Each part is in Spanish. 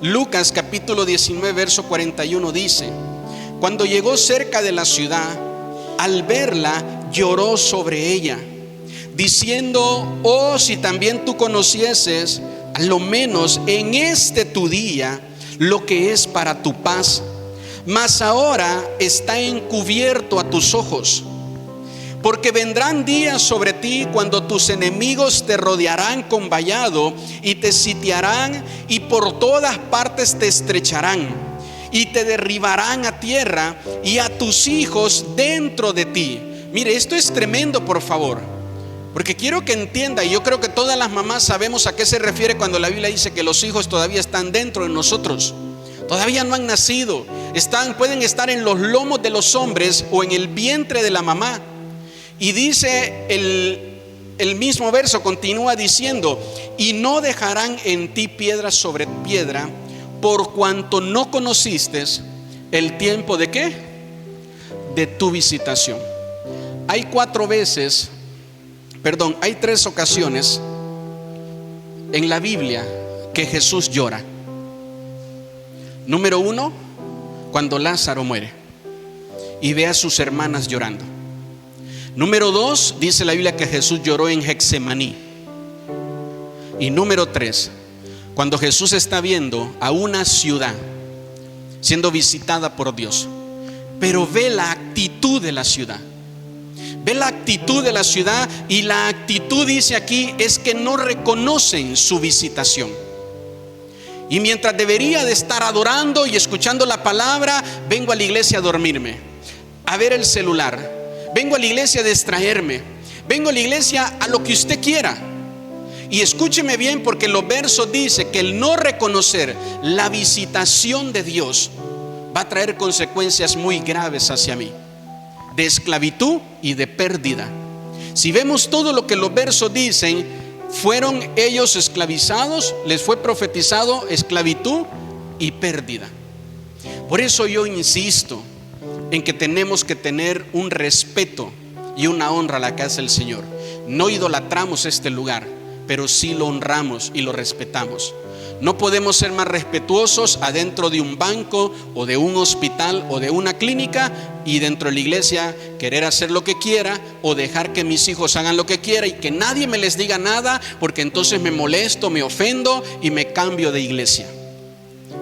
Lucas capítulo 19 verso 41 dice: cuando llegó cerca de la ciudad, al verla lloró sobre ella, diciendo: oh, si también tú conocieses, a lo menos en este tu día, lo que es para tu paz, mas ahora está encubierto a tus ojos. Porque vendrán días sobre ti cuando tus enemigos te rodearán con vallado y te sitiarán, y por todas partes te estrecharán y te derribarán a tierra, y a tus hijos dentro de ti. Mire, esto es tremendo, por favor, porque quiero que entienda, y yo creo que todas las mamás sabemos a qué se refiere cuando la Biblia dice que los hijos todavía están dentro de nosotros. Todavía no han nacido, pueden estar en los lomos de los hombres o en el vientre de la mamá. Y dice el mismo verso, continúa diciendo: y no dejarán en ti piedra sobre piedra, por cuanto no conociste el tiempo de ¿qué? De tu visitación. Hay tres ocasiones en la Biblia que Jesús llora. Número 1, cuando Lázaro muere y ve a sus hermanas llorando. Número 2, dice la Biblia que Jesús lloró en Getsemaní. Y número 3, cuando Jesús está viendo a una ciudad siendo visitada por Dios, pero ve la actitud de la ciudad. Ve la actitud de la ciudad, y la actitud, dice aquí, es que no reconocen su visitación. Y mientras debería de estar adorando y escuchando la palabra, vengo a la iglesia a dormirme, a ver el celular. Vengo a la iglesia a distraerme. Vengo a la iglesia a lo que usted quiera. Y escúcheme bien, porque los versos dice que el no reconocer la visitación de Dios va a traer consecuencias muy graves hacia mí, de esclavitud y de pérdida. Si vemos todo lo que los versos dicen, fueron ellos esclavizados, les fue profetizado esclavitud y pérdida. Por eso yo insisto en que tenemos que tener un respeto y una honra a la casa del Señor. No idolatramos este lugar, pero sí lo honramos y lo respetamos. No podemos ser más respetuosos adentro de un banco o de un hospital o de una clínica, y dentro de la iglesia querer hacer lo que quiera, o dejar que mis hijos hagan lo que quiera y que nadie me les diga nada, porque entonces me molesto, me ofendo y me cambio de iglesia.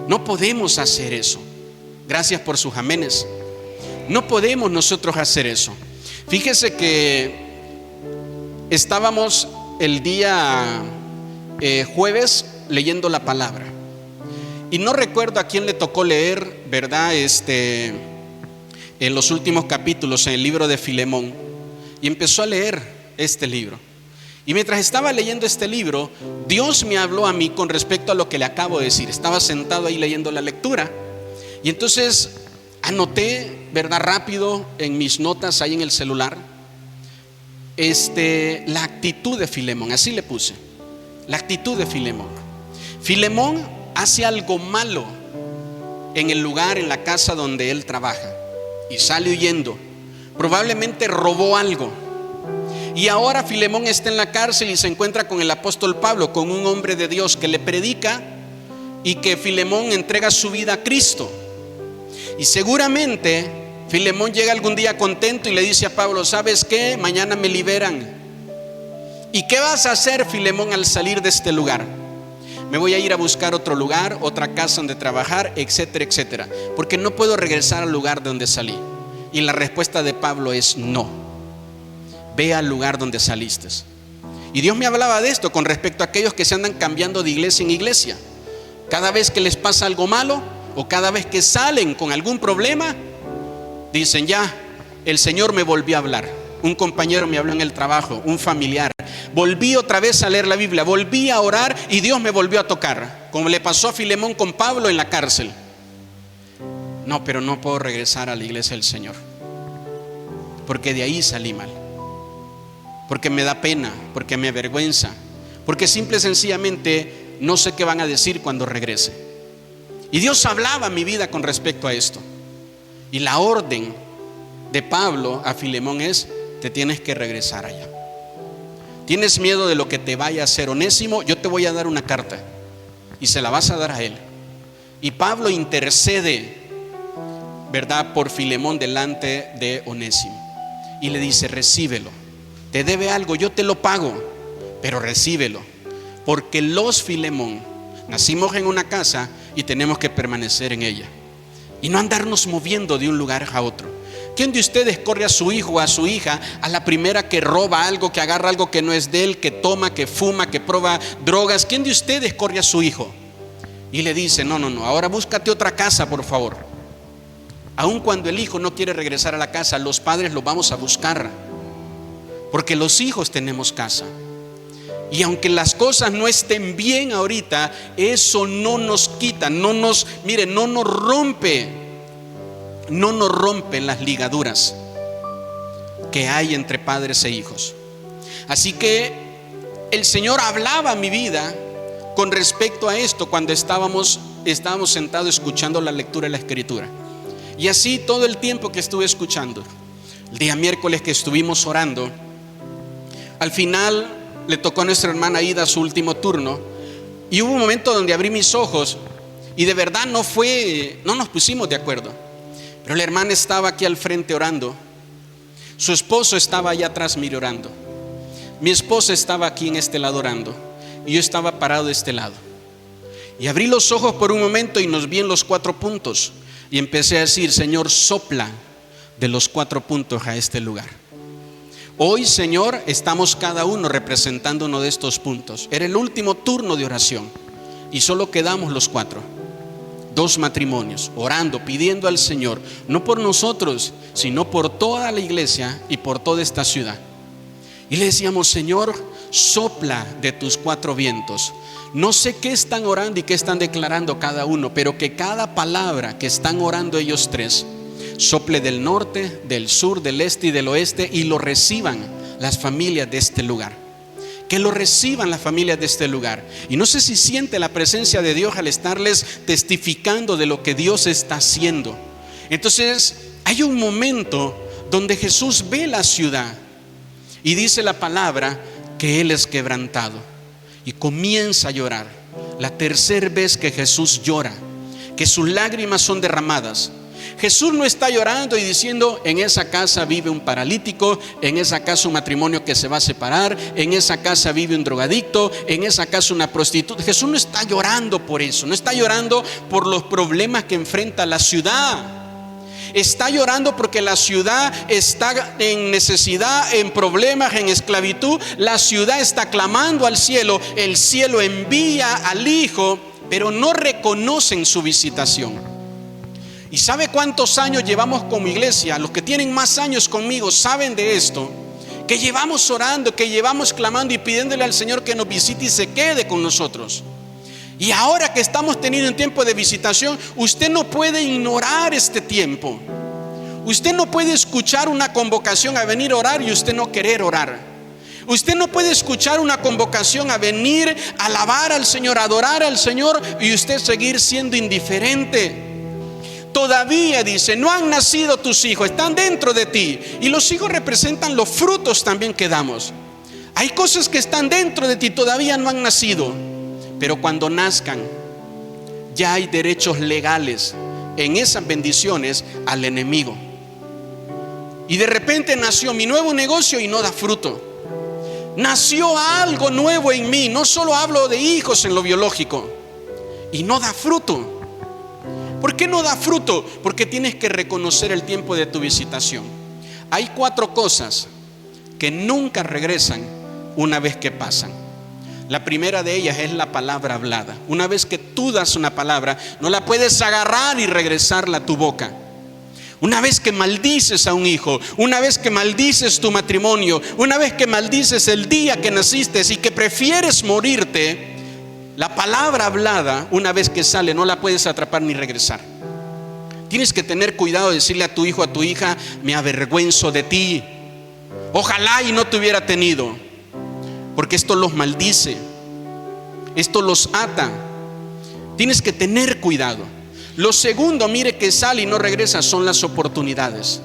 No podemos hacer eso. Gracias por sus amenes. No podemos nosotros hacer eso. Fíjese que estábamos el día jueves leyendo la palabra, y no recuerdo a quién le tocó leer, ¿verdad? En los últimos capítulos en el libro de Filemón, y empezó a leer este libro. Y mientras estaba leyendo este libro, Dios me habló a mí con respecto a lo que le acabo de decir. Estaba sentado ahí leyendo la lectura, y entonces anoté, ¿verdad? Rápido en mis notas ahí en el celular, la actitud de Filemón. Así le puse: la actitud de Filemón. Filemón hace algo malo en el lugar, en la casa donde él trabaja, y sale huyendo. Probablemente robó algo, y ahora Filemón está en la cárcel y se encuentra con el apóstol Pablo, con un hombre de Dios que le predica, y que Filemón entrega su vida a Cristo. Y seguramente Filemón llega algún día contento y le dice a Pablo: ¿sabes qué? Mañana me liberan. ¿Y qué vas a hacer, Filemón, al salir de este lugar? Me voy a ir a buscar otro lugar, otra casa donde trabajar, etcétera, etcétera, porque no puedo regresar al lugar de donde salí. Y la respuesta de Pablo es: no, ve al lugar donde saliste. Y Dios me hablaba de esto con respecto a aquellos que se andan cambiando de iglesia en iglesia. Cada vez que les pasa algo malo, o cada vez que salen con algún problema, dicen: ya, el Señor me volvió a hablar. Un compañero me habló en el trabajo, un familiar. Volví otra vez a leer la Biblia, volví a orar y Dios me volvió a tocar, como le pasó a Filemón con Pablo en la cárcel. No, pero no puedo regresar a la iglesia del Señor, porque de ahí salí mal, porque me da pena, porque me avergüenza, porque simple y sencillamente no sé qué van a decir cuando regrese. Y Dios hablaba a mi vida con respecto a esto. Y la orden de Pablo a Filemón es: te tienes que regresar allá. ¿Tienes miedo de lo que te vaya a hacer Onésimo? Yo te voy a dar una carta y se la vas a dar a él. Y Pablo intercede, ¿verdad?, por Filemón delante de Onésimo. Y le dice: recíbelo. Te debe algo, yo te lo pago, pero recíbelo. Porque los Filemón nacimos en una casa y tenemos que permanecer en ella. Y no andarnos moviendo de un lugar a otro. ¿Quién de ustedes corre a su hijo o a su hija a la primera que roba algo, que agarra algo que no es de él, que toma, que fuma, que prueba drogas? ¿Quién de ustedes corre a su hijo y le dice: no, ahora búscate otra casa, por favor? Aun cuando el hijo no quiere regresar a la casa, los padres lo vamos a buscar, porque los hijos tenemos casa. Y aunque las cosas no estén bien ahorita, eso no nos quita, no nos rompe las ligaduras que hay entre padres e hijos. Así que el Señor hablaba a mi vida con respecto a esto cuando estábamos sentados escuchando la lectura de la Escritura. Y así todo el tiempo que estuve escuchando. El día miércoles que estuvimos orando, al final le tocó a nuestra hermana Ida su último turno, y hubo un momento donde abrí mis ojos y de verdad no nos pusimos de acuerdo. Pero la hermana estaba aquí al frente orando, su esposo estaba allá atrás, mire, orando, mi esposa estaba aquí en este lado orando, y yo estaba parado de este lado. Y abrí los ojos por un momento y nos vi en los 4 puntos, y empecé a decir: Señor, sopla de los 4 puntos a este lugar. Hoy, Señor, estamos cada uno representando uno de estos puntos. Era el último turno de oración y solo quedamos los 4, 2 matrimonios, orando, pidiendo al Señor, no por nosotros, sino por toda la iglesia y por toda esta ciudad. Y le decíamos: Señor, sopla de tus 4 vientos. No sé qué están orando y qué están declarando cada uno, pero que cada palabra que están orando ellos 3 sople del norte, del sur, del este y del oeste, y lo reciban las familias de este lugar. Que lo reciban las familias de este lugar. Y no sé si siente la presencia de Dios al estarles testificando de lo que Dios está haciendo. Entonces hay un momento donde Jesús ve la ciudad y dice la palabra que Él es quebrantado y comienza a llorar. La tercera vez que Jesús llora, que sus lágrimas son derramadas. Jesús no está llorando y diciendo: en esa casa vive un paralítico, en esa casa un matrimonio que se va a separar, en esa casa vive un drogadicto, en esa casa una prostituta. Jesús no está llorando por eso, no está llorando por los problemas que enfrenta la ciudad. Está llorando porque la ciudad está en necesidad, en problemas, en esclavitud. La ciudad está clamando al cielo, el cielo envía al Hijo, pero no reconocen su visitación. ¿Y sabe cuántos años llevamos como iglesia? Los que tienen más años conmigo saben de esto, que llevamos orando, que llevamos clamando y pidiéndole al Señor que nos visite y se quede con nosotros. Y ahora que estamos teniendo un tiempo de visitación, usted no puede ignorar este tiempo. Usted no puede escuchar una convocación a venir a orar y usted no querer orar. Usted no puede escuchar una convocación a venir a alabar al Señor, a adorar al Señor, y usted seguir siendo indiferente. Todavía dice: no han nacido tus hijos, están dentro de ti. Y los hijos representan los frutos también que damos. Hay cosas que están dentro de ti, todavía no han nacido, pero cuando nazcan ya hay derechos legales en esas bendiciones al enemigo. Y de repente nació mi nuevo negocio y no da fruto. Nació algo nuevo en mí, no solo hablo de hijos en lo biológico, y no da fruto. ¿Por qué no da fruto? Porque tienes que reconocer el tiempo de tu visitación. Hay 4 cosas que nunca regresan una vez que pasan. La primera de ellas es la palabra hablada. Una vez que tú das una palabra, no la puedes agarrar y regresarla a tu boca. Una vez que maldices a un hijo, una vez que maldices tu matrimonio, una vez que maldices el día que naciste y que prefieres morirte, la palabra hablada, una vez que sale, no la puedes atrapar ni regresar. Tienes que tener cuidado de decirle a tu hijo, a tu hija: me avergüenzo de ti, ojalá y no te hubiera tenido. Porque esto los maldice, esto los ata. Tienes que tener cuidado. Lo segundo, mire, que sale y no regresa, son las oportunidades.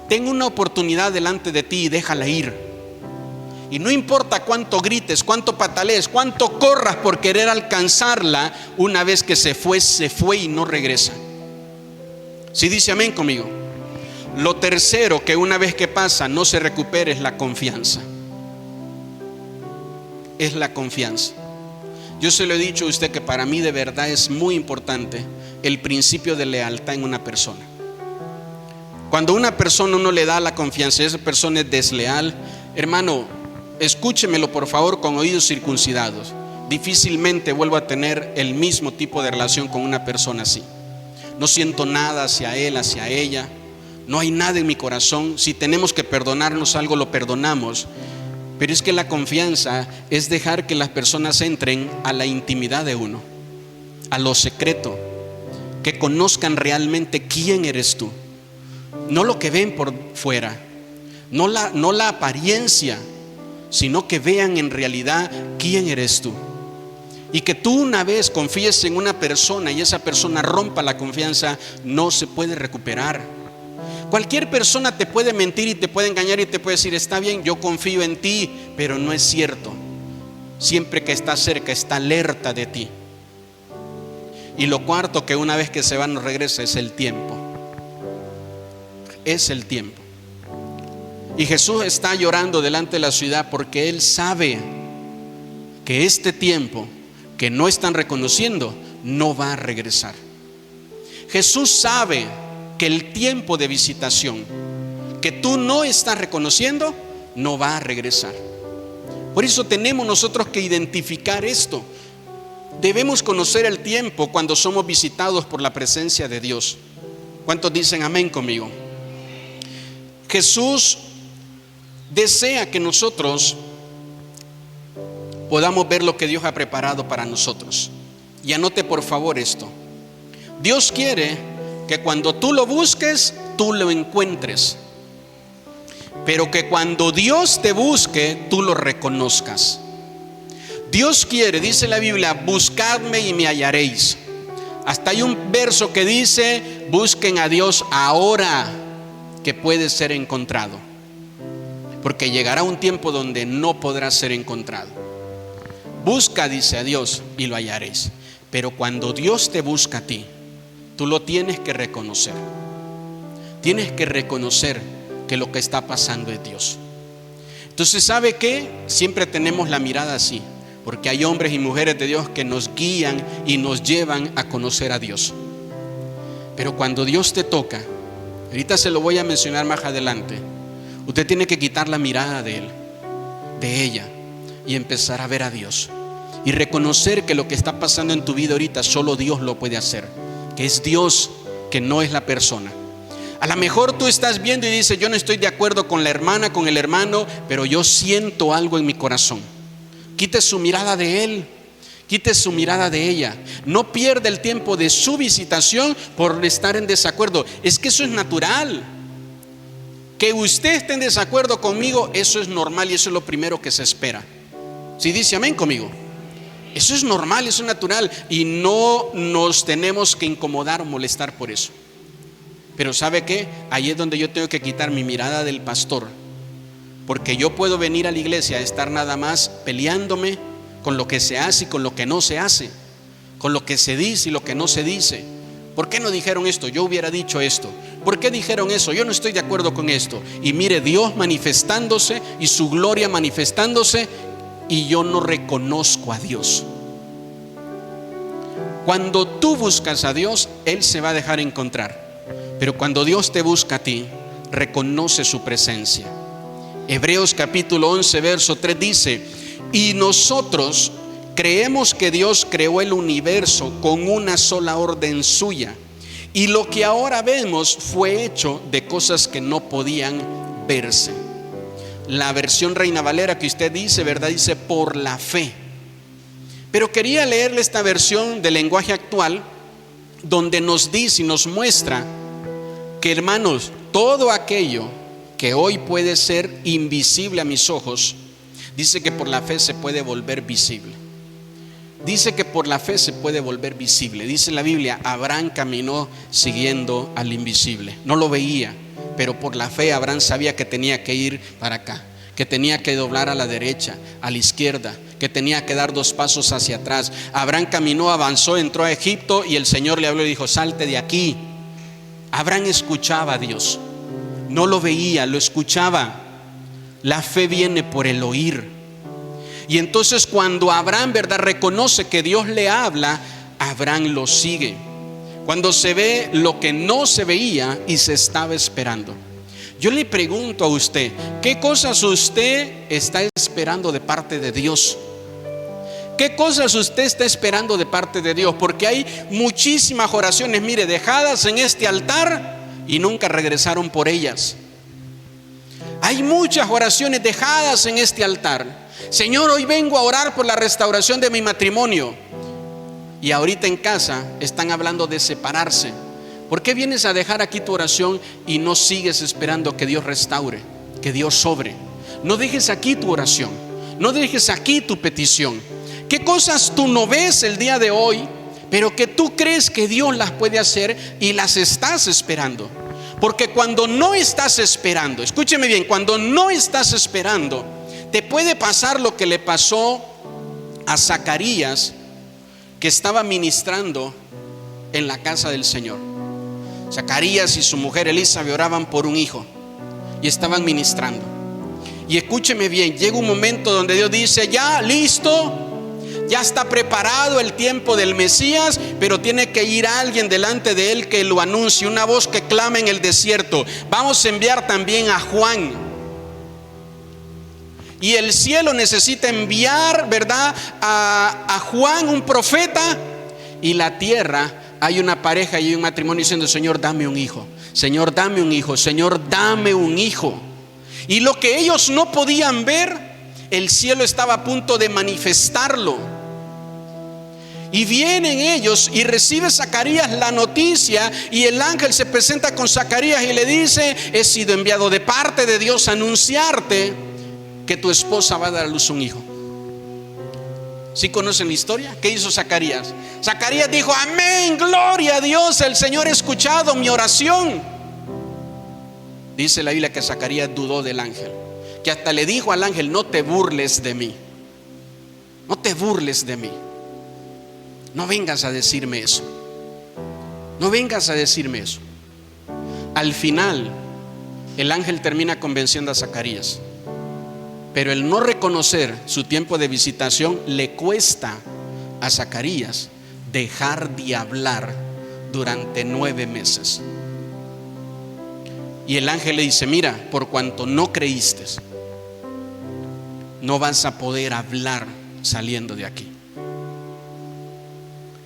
Ten una oportunidad delante de ti y déjala ir. Y no importa cuánto grites, cuánto patalees, cuánto corras por querer alcanzarla, una vez que se fue y no regresa. ¿Sí dice amén conmigo? Lo tercero que una vez que pasa no se recupera es la confianza. Es la confianza. Yo se lo he dicho a usted que para mí de verdad es muy importante el principio de lealtad en una persona. Cuando una persona uno le da la confianza y esa persona es desleal, hermano, escúchemelo por favor con oídos circuncidados. Difícilmente vuelvo a tener el mismo tipo de relación con una persona así. No siento nada hacia él, hacia ella. No hay nada en mi corazón. Si tenemos que perdonarnos algo, lo perdonamos. Pero es que la confianza es dejar que las personas entren a la intimidad de uno, a lo secreto, que conozcan realmente quién eres tú. No lo que ven por fuera, no la apariencia, sino que vean en realidad quién eres tú. Y que tú una vez confíes en una persona y esa persona rompa la confianza, no se puede recuperar. Cualquier persona te puede mentir y te puede engañar y te puede decir: está bien, yo confío en ti, pero no es cierto. Siempre que está cerca, está alerta de ti. Y lo cuarto, que una vez que se va no regresa, es el tiempo. Es el tiempo. Y Jesús está llorando delante de la ciudad porque Él sabe que este tiempo que no están reconociendo no va a regresar. Jesús sabe que el tiempo de visitación que tú no estás reconociendo no va a regresar. Por eso tenemos nosotros que identificar esto. Debemos conocer el tiempo cuando somos visitados por la presencia de Dios. ¿Cuántos dicen amén conmigo? Jesús desea que nosotros podamos ver lo que Dios ha preparado para nosotros. Y anote por favor esto: Dios quiere que cuando tú lo busques, tú lo encuentres, pero que cuando Dios te busque, tú lo reconozcas. Dios quiere, dice la Biblia: buscadme y me hallaréis. Hasta hay un verso que dice: busquen a Dios ahora que puede ser encontrado, porque llegará un tiempo donde no podrá ser encontrado. Busca, dice, a Dios y lo hallaréis. Pero cuando Dios te busca a ti, tú lo tienes que reconocer. Tienes que reconocer que lo que está pasando es Dios. Entonces, ¿sabe qué? Siempre tenemos la mirada así, porque hay hombres y mujeres de Dios que nos guían y nos llevan a conocer a Dios. Pero cuando Dios te toca, ahorita se lo voy a mencionar más adelante, usted tiene que quitar la mirada de él, de ella, y empezar a ver a Dios y reconocer que lo que está pasando en tu vida ahorita solo Dios lo puede hacer, que es Dios, que no es la persona. A lo mejor tú estás viendo y dices: yo no estoy de acuerdo con la hermana, con el hermano, pero yo siento algo en mi corazón. Quite su mirada de él, quite su mirada de ella. No pierda el tiempo de su visitación por estar en desacuerdo. Es que eso es natural. Que usted esté en desacuerdo conmigo, eso es normal y eso es lo primero que se espera. Si dice amén conmigo, eso es normal, eso es natural, y no nos tenemos que incomodar o molestar por eso. Pero ¿sabe qué? Ahí es donde yo tengo que quitar mi mirada del pastor, porque yo puedo venir a la iglesia a estar nada más peleándome con lo que se hace y con lo que no se hace, con lo que se dice y lo que no se dice. ¿Por qué no dijeron esto? Yo hubiera dicho esto. ¿Por qué dijeron eso? Yo no estoy de acuerdo con esto. Y mire, Dios manifestándose y su gloria manifestándose, y yo no reconozco a Dios. Cuando tú buscas a Dios, Él se va a dejar encontrar. Pero cuando Dios te busca a ti, reconoce su presencia. Hebreos capítulo 11 verso 3 dice: y nosotros creemos que Dios creó el universo con una sola orden suya, y lo que ahora vemos fue hecho de cosas que no podían verse. La versión Reina Valera que usted dice, ¿verdad? Dice: por la fe. Pero quería leerle esta versión del lenguaje actual, donde nos dice y nos muestra que, hermanos, todo aquello que hoy puede ser invisible a mis ojos, dice que por la fe se puede volver visible. Dice que por la fe se puede volver visible. Dice la Biblia: Abraham caminó siguiendo al invisible. No lo veía, pero por la fe Abraham sabía que tenía que ir para acá, que tenía que doblar a la derecha, a la izquierda, que tenía que dar 2 pasos hacia atrás. Abraham caminó, avanzó, entró a Egipto y el Señor le habló y dijo: salte de aquí. Abraham escuchaba a Dios, no lo veía, lo escuchaba. La fe viene por el oír. Y entonces cuando Abraham, ¿verdad?, reconoce que Dios le habla, Abraham lo sigue. Cuando se ve lo que no se veía y se estaba esperando. Yo le pregunto a usted, ¿qué cosas usted está esperando de parte de Dios? ¿Qué cosas usted está esperando de parte de Dios? Porque hay muchísimas oraciones, mire, dejadas en este altar y nunca regresaron por ellas. Hay muchas oraciones dejadas en este altar. Señor, hoy vengo a orar por la restauración de mi matrimonio. Y ahorita en casa están hablando de separarse. ¿Por qué vienes a dejar aquí tu oración y no sigues esperando que Dios restaure, que Dios sobre? No dejes aquí tu oración, no dejes aquí tu petición. ¿Qué cosas tú no ves el día de hoy, pero que tú crees que Dios las puede hacer y las estás esperando? Porque cuando no estás esperando, escúcheme bien, cuando no estás esperando, te puede pasar lo que le pasó a Zacarías, que estaba ministrando en la casa del Señor. Zacarías y su mujer Elizabeth oraban por un hijo y estaban ministrando. Y escúcheme bien, llega un momento donde Dios dice: ya, listo, ya está preparado el tiempo del Mesías, pero tiene que ir alguien delante de él que lo anuncie, una voz que clama en el desierto. Vamos a enviar también a Juan. Y el cielo necesita enviar, ¿verdad?, a Juan, un profeta, y la tierra, hay una pareja y un matrimonio diciendo: Señor, dame un hijo, Señor, dame un hijo, Señor, dame un hijo. Y lo que ellos no podían ver, el cielo estaba a punto de manifestarlo. Y vienen ellos y recibe Zacarías la noticia, y el ángel se presenta con Zacarías y le dice: he sido enviado de parte de Dios a anunciarte que tu esposa va a dar a luz un hijo. ¿Sí conocen la historia? ¿Qué hizo Zacarías? Zacarías dijo: amén, gloria a Dios, el Señor ha escuchado mi oración. Dice la Biblia que Zacarías dudó del ángel, que hasta le dijo al ángel: no te burles de mí, no te burles de mí, no vengas a decirme eso, no vengas a decirme eso. Al final el ángel termina convenciendo a Zacarías, pero el no reconocer su tiempo de visitación le cuesta a Zacarías dejar de hablar durante 9 meses. Y el ángel le dice: mira, por cuanto no creíste, no vas a poder hablar saliendo de aquí.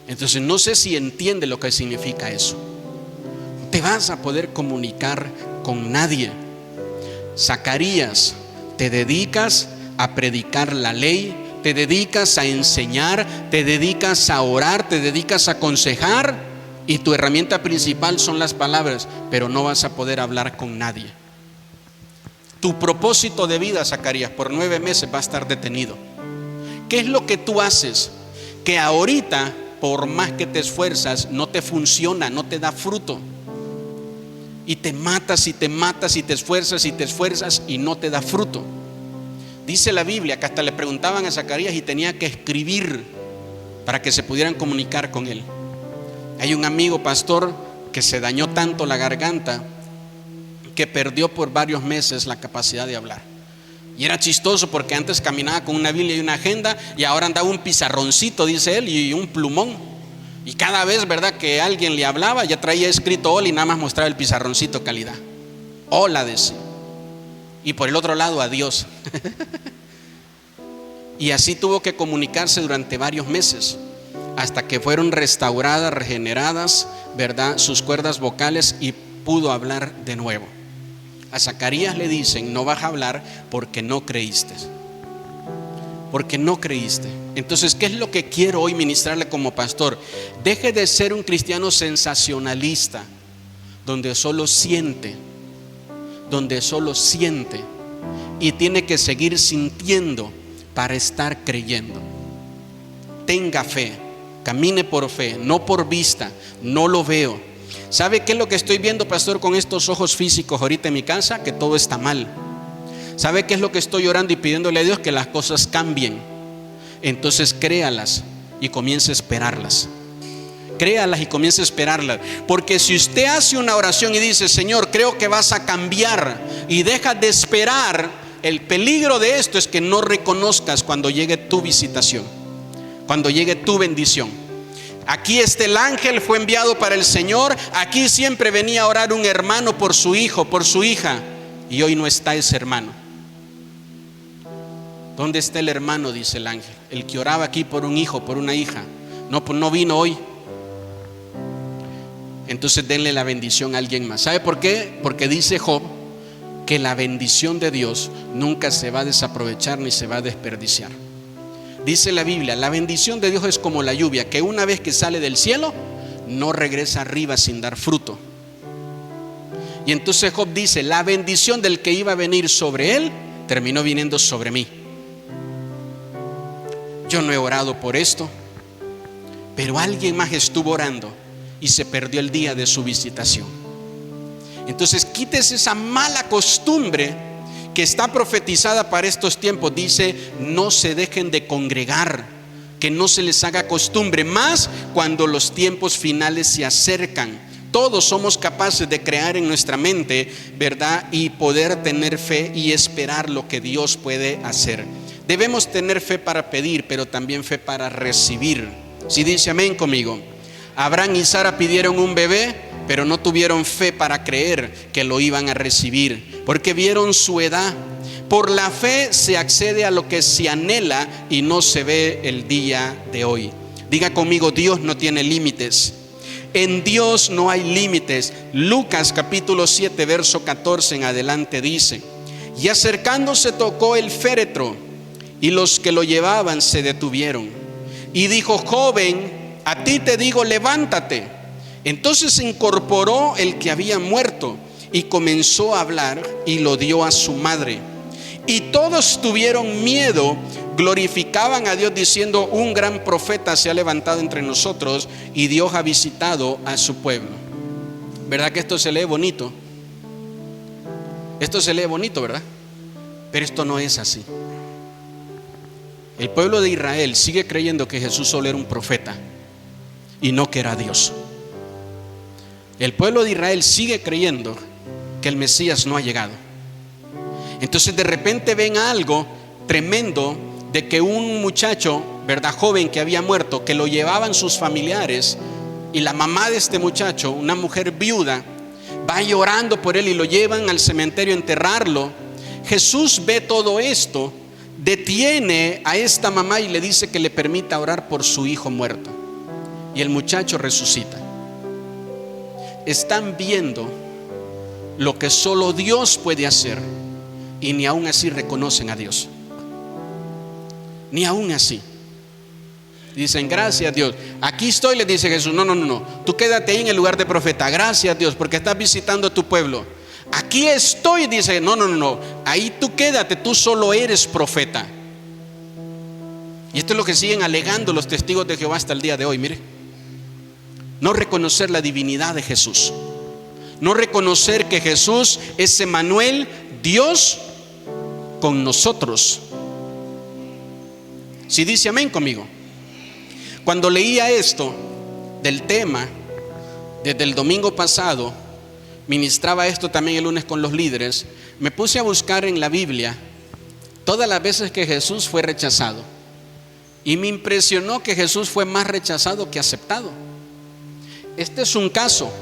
Entonces no sé si entiende lo que significa eso. No te vas a poder comunicar con nadie. Zacarías, te dedicas a predicar la ley, te dedicas a enseñar, te dedicas a orar, te dedicas a aconsejar, y tu herramienta principal son las palabras, pero no vas a poder hablar con nadie. Tu propósito de vida, Zacarías, por 9 meses va a estar detenido. ¿Qué es lo que tú haces que ahorita, por más que te esfuerzas, no te funciona, no te da fruto? Y te matas y te matas y te esfuerzas y no te da fruto. Dice la Biblia que hasta le preguntaban a Zacarías y tenía que escribir para que se pudieran comunicar con él. Hay un amigo pastor que se dañó tanto la garganta que perdió por varios meses la capacidad de hablar. Y era chistoso porque antes caminaba con una Biblia y una agenda, y ahora andaba un pizarroncito, dice él, y un plumón. Y cada vez, ¿verdad?, que alguien le hablaba, ya traía escrito hola y nada más mostraba el pizarroncito calidad. Hola, decía. Y por el otro lado, adiós. Y así tuvo que comunicarse durante varios meses, hasta que fueron restauradas, regeneradas, ¿verdad?, sus cuerdas vocales, y pudo hablar de nuevo. A Zacarías le dicen: no vas a hablar porque no creíste. Porque no creíste. Entonces, ¿qué es lo que quiero hoy ministrarle como pastor? Deje de ser un cristiano sensacionalista, donde solo siente, y tiene que seguir sintiendo para estar creyendo. Tenga fe, camine por fe, no por vista. No lo veo. ¿Sabe qué es lo que estoy viendo, pastor, con estos ojos físicos ahorita en mi casa? Que todo está mal. ¿Sabe qué es lo que estoy orando y pidiéndole a Dios? Que las cosas cambien. Entonces créalas y comience a esperarlas. Créalas y comience a esperarlas. Porque si usted hace una oración y dice: Señor, creo que vas a cambiar, y dejas de esperar, el peligro de esto es que no reconozcas cuando llegue tu visitación, cuando llegue tu bendición. Aquí está el ángel, fue enviado para el Señor. Aquí siempre venía a orar un hermano por su hijo, por su hija, y hoy no está ese hermano. ¿Dónde está el hermano?, dice el ángel, el que oraba aquí por un hijo, por una hija. No, pues no vino hoy. Entonces denle la bendición a alguien más. ¿Sabe por qué? Porque dice Job que la bendición de Dios nunca se va a desaprovechar ni se va a desperdiciar. Dice la Biblia, la bendición de Dios es como la lluvia, que una vez que sale del cielo no regresa arriba sin dar fruto. Y entonces Job dice: la bendición del que iba a venir sobre él terminó viniendo sobre mí. Yo no he orado por esto, pero alguien más estuvo orando y se perdió el día de su visitación. Entonces quítese esa mala costumbre que está profetizada para estos tiempos. Dice: no se dejen de congregar, que no se les haga costumbre, más cuando los tiempos finales se acercan. Todos somos capaces de crear en nuestra mente, ¿verdad? Y poder tener fe y esperar lo que Dios puede hacer. Debemos tener fe para pedir, pero también fe para recibir. Si dice amén conmigo. Abraham y Sara pidieron un bebé, pero no tuvieron fe para creer que lo iban a recibir, porque vieron su edad. Por la fe se accede a lo que se anhela y no se ve el día de hoy. Diga conmigo: Dios no tiene límites. En Dios no hay límites. Lucas capítulo 7 verso 14 en adelante dice: y acercándose tocó el féretro, y los que lo llevaban se detuvieron. Y dijo: joven, a ti te digo, levántate. Entonces se incorporó el que había muerto y comenzó a hablar, y lo dio a su madre. Y todos tuvieron miedo, glorificaban a Dios diciendo: un gran profeta se ha levantado entre nosotros, y Dios ha visitado a su pueblo. ¿Verdad que esto se lee bonito? Esto se lee bonito, ¿verdad? Pero esto no es así. El pueblo de Israel sigue creyendo que Jesús solo era un profeta y no que era Dios. El pueblo de Israel sigue creyendo que el Mesías no ha llegado. Entonces de repente ven algo tremendo de que un muchacho, ¿verdad?, joven que había muerto, que lo llevaban sus familiares, y la mamá de este muchacho, una mujer viuda, va llorando por él y lo llevan al cementerio a enterrarlo. Jesús ve todo esto, detiene a esta mamá y le dice que le permita orar por su hijo muerto, y el muchacho resucita. Están viendo lo que solo Dios puede hacer, y ni aún así reconocen a Dios. Ni aún así. Dicen: gracias Dios, aquí estoy, le dice Jesús. No, tú quédate ahí en el lugar de profeta. Gracias Dios porque estás visitando a tu pueblo. Aquí estoy, dice. No, ahí tú quédate, tú solo eres profeta. Y esto es lo que siguen alegando los testigos de Jehová hasta el día de hoy. Mire, no reconocer la divinidad de Jesús, no reconocer que Jesús es Emmanuel, Dios con nosotros. Si dice amén conmigo. Cuando leía esto del tema, desde el domingo pasado, ministraba esto también el lunes con los líderes, me puse a buscar en la Biblia todas las veces que Jesús fue rechazado, y me impresionó que Jesús fue más rechazado que aceptado. Este es un caso,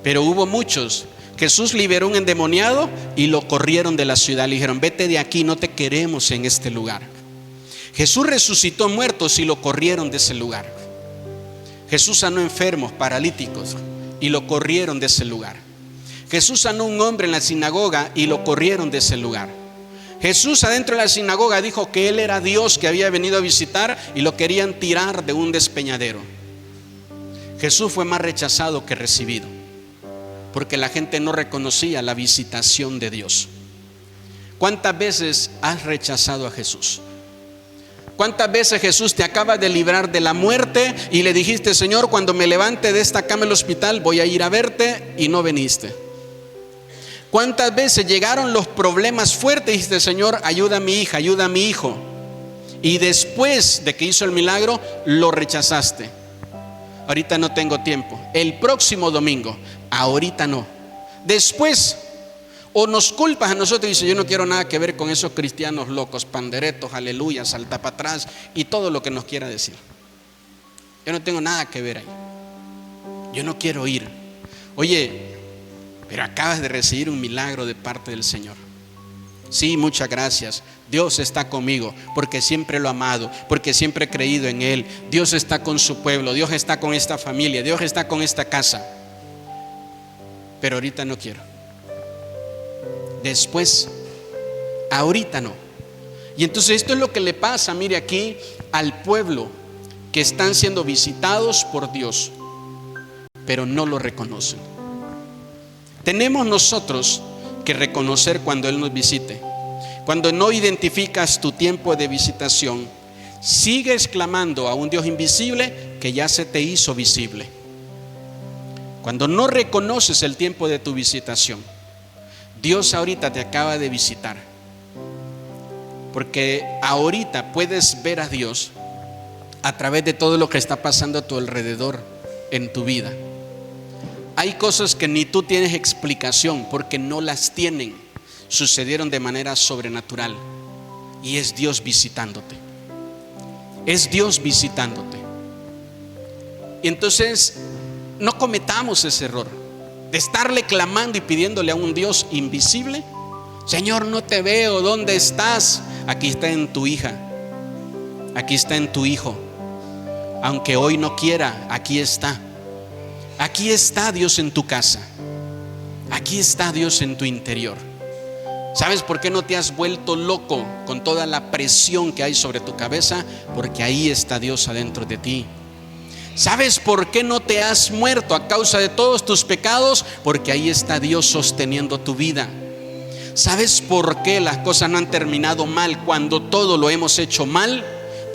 pero hubo muchos. Jesús liberó un endemoniado y lo corrieron de la ciudad. Le dijeron: vete de aquí, no te queremos en este lugar. Jesús resucitó muertos y lo corrieron de ese lugar. Jesús sanó enfermos, paralíticos, y lo corrieron de ese lugar. Jesús sanó a un hombre en la sinagoga y lo corrieron de ese lugar. Jesús adentro de la sinagoga dijo que Él era Dios que había venido a visitar, y lo querían tirar de un despeñadero. Jesús fue más rechazado que recibido, porque la gente no reconocía la visitación de Dios. ¿Cuántas veces has rechazado a Jesús? ¿Cuántas veces Jesús te acaba de librar de la muerte y le dijiste: Señor, cuando me levante de esta cama en el hospital voy a ir a verte, y no viniste? ¿Cuántas veces llegaron los problemas fuertes y dijiste, Señor, ayuda a mi hija, ayuda a mi hijo? Y después de que hizo el milagro, lo rechazaste. Ahorita no tengo tiempo. El próximo domingo. Ahorita no. Después, o nos culpas a nosotros y dices, yo no quiero nada que ver con esos cristianos locos, panderetos, aleluya, salta para atrás y todo lo que nos quiera decir. Yo no tengo nada que ver ahí. Yo no quiero ir. Oye, pero acabas de recibir un milagro de parte del Señor. Sí, muchas gracias. Dios está conmigo porque siempre lo he amado, porque siempre he creído en Él. Dios está con su pueblo, Dios está con esta familia, Dios está con esta casa. Pero ahorita no quiero. Después, ahorita no. Y entonces esto es lo que le pasa, mire aquí, al pueblo que están siendo visitados por Dios, pero no lo reconocen. Tenemos nosotros que reconocer cuando Él nos visite. Cuando no identificas tu tiempo de visitación, sigues clamando a un Dios invisible que ya se te hizo visible. Cuando no reconoces el tiempo de tu visitación, Dios ahorita te acaba de visitar. Porque ahorita puedes ver a Dios a través de todo lo que está pasando a tu alrededor en tu vida. Hay cosas que ni tú tienes explicación porque no las tienen. Sucedieron de manera sobrenatural. Y es Dios visitándote. Es Dios visitándote. Y entonces no cometamos ese error de estarle clamando y pidiéndole a un Dios invisible. Señor, no te veo, ¿dónde estás? Aquí está en tu hija. Aquí está en tu hijo. Aunque hoy no quiera, aquí está. Aquí está Dios en tu casa. Aquí está Dios en tu interior. ¿Sabes por qué no te has vuelto loco con toda la presión que hay sobre tu cabeza? Porque ahí está Dios adentro de ti. ¿Sabes por qué no te has muerto a causa de todos tus pecados? Porque ahí está Dios sosteniendo tu vida. ¿Sabes por qué las cosas no han terminado mal cuando todo lo hemos hecho mal?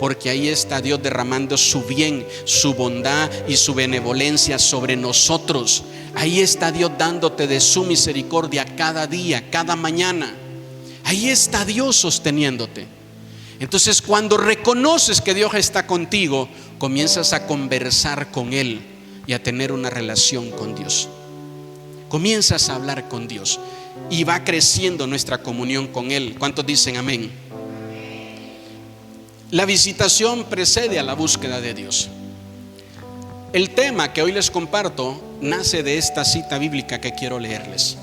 Porque ahí está Dios derramando su bien, su bondad y su benevolencia sobre nosotros. Ahí está Dios dándote de su misericordia cada día, cada mañana. Ahí está Dios sosteniéndote. Entonces, cuando reconoces que Dios está contigo, comienzas a conversar con Él y a tener una relación con Dios. Comienzas a hablar con Dios y va creciendo nuestra comunión con Él. ¿Cuántos dicen amén? La visitación precede a la búsqueda de Dios. El tema que hoy les comparto nace de esta cita bíblica que quiero leerles.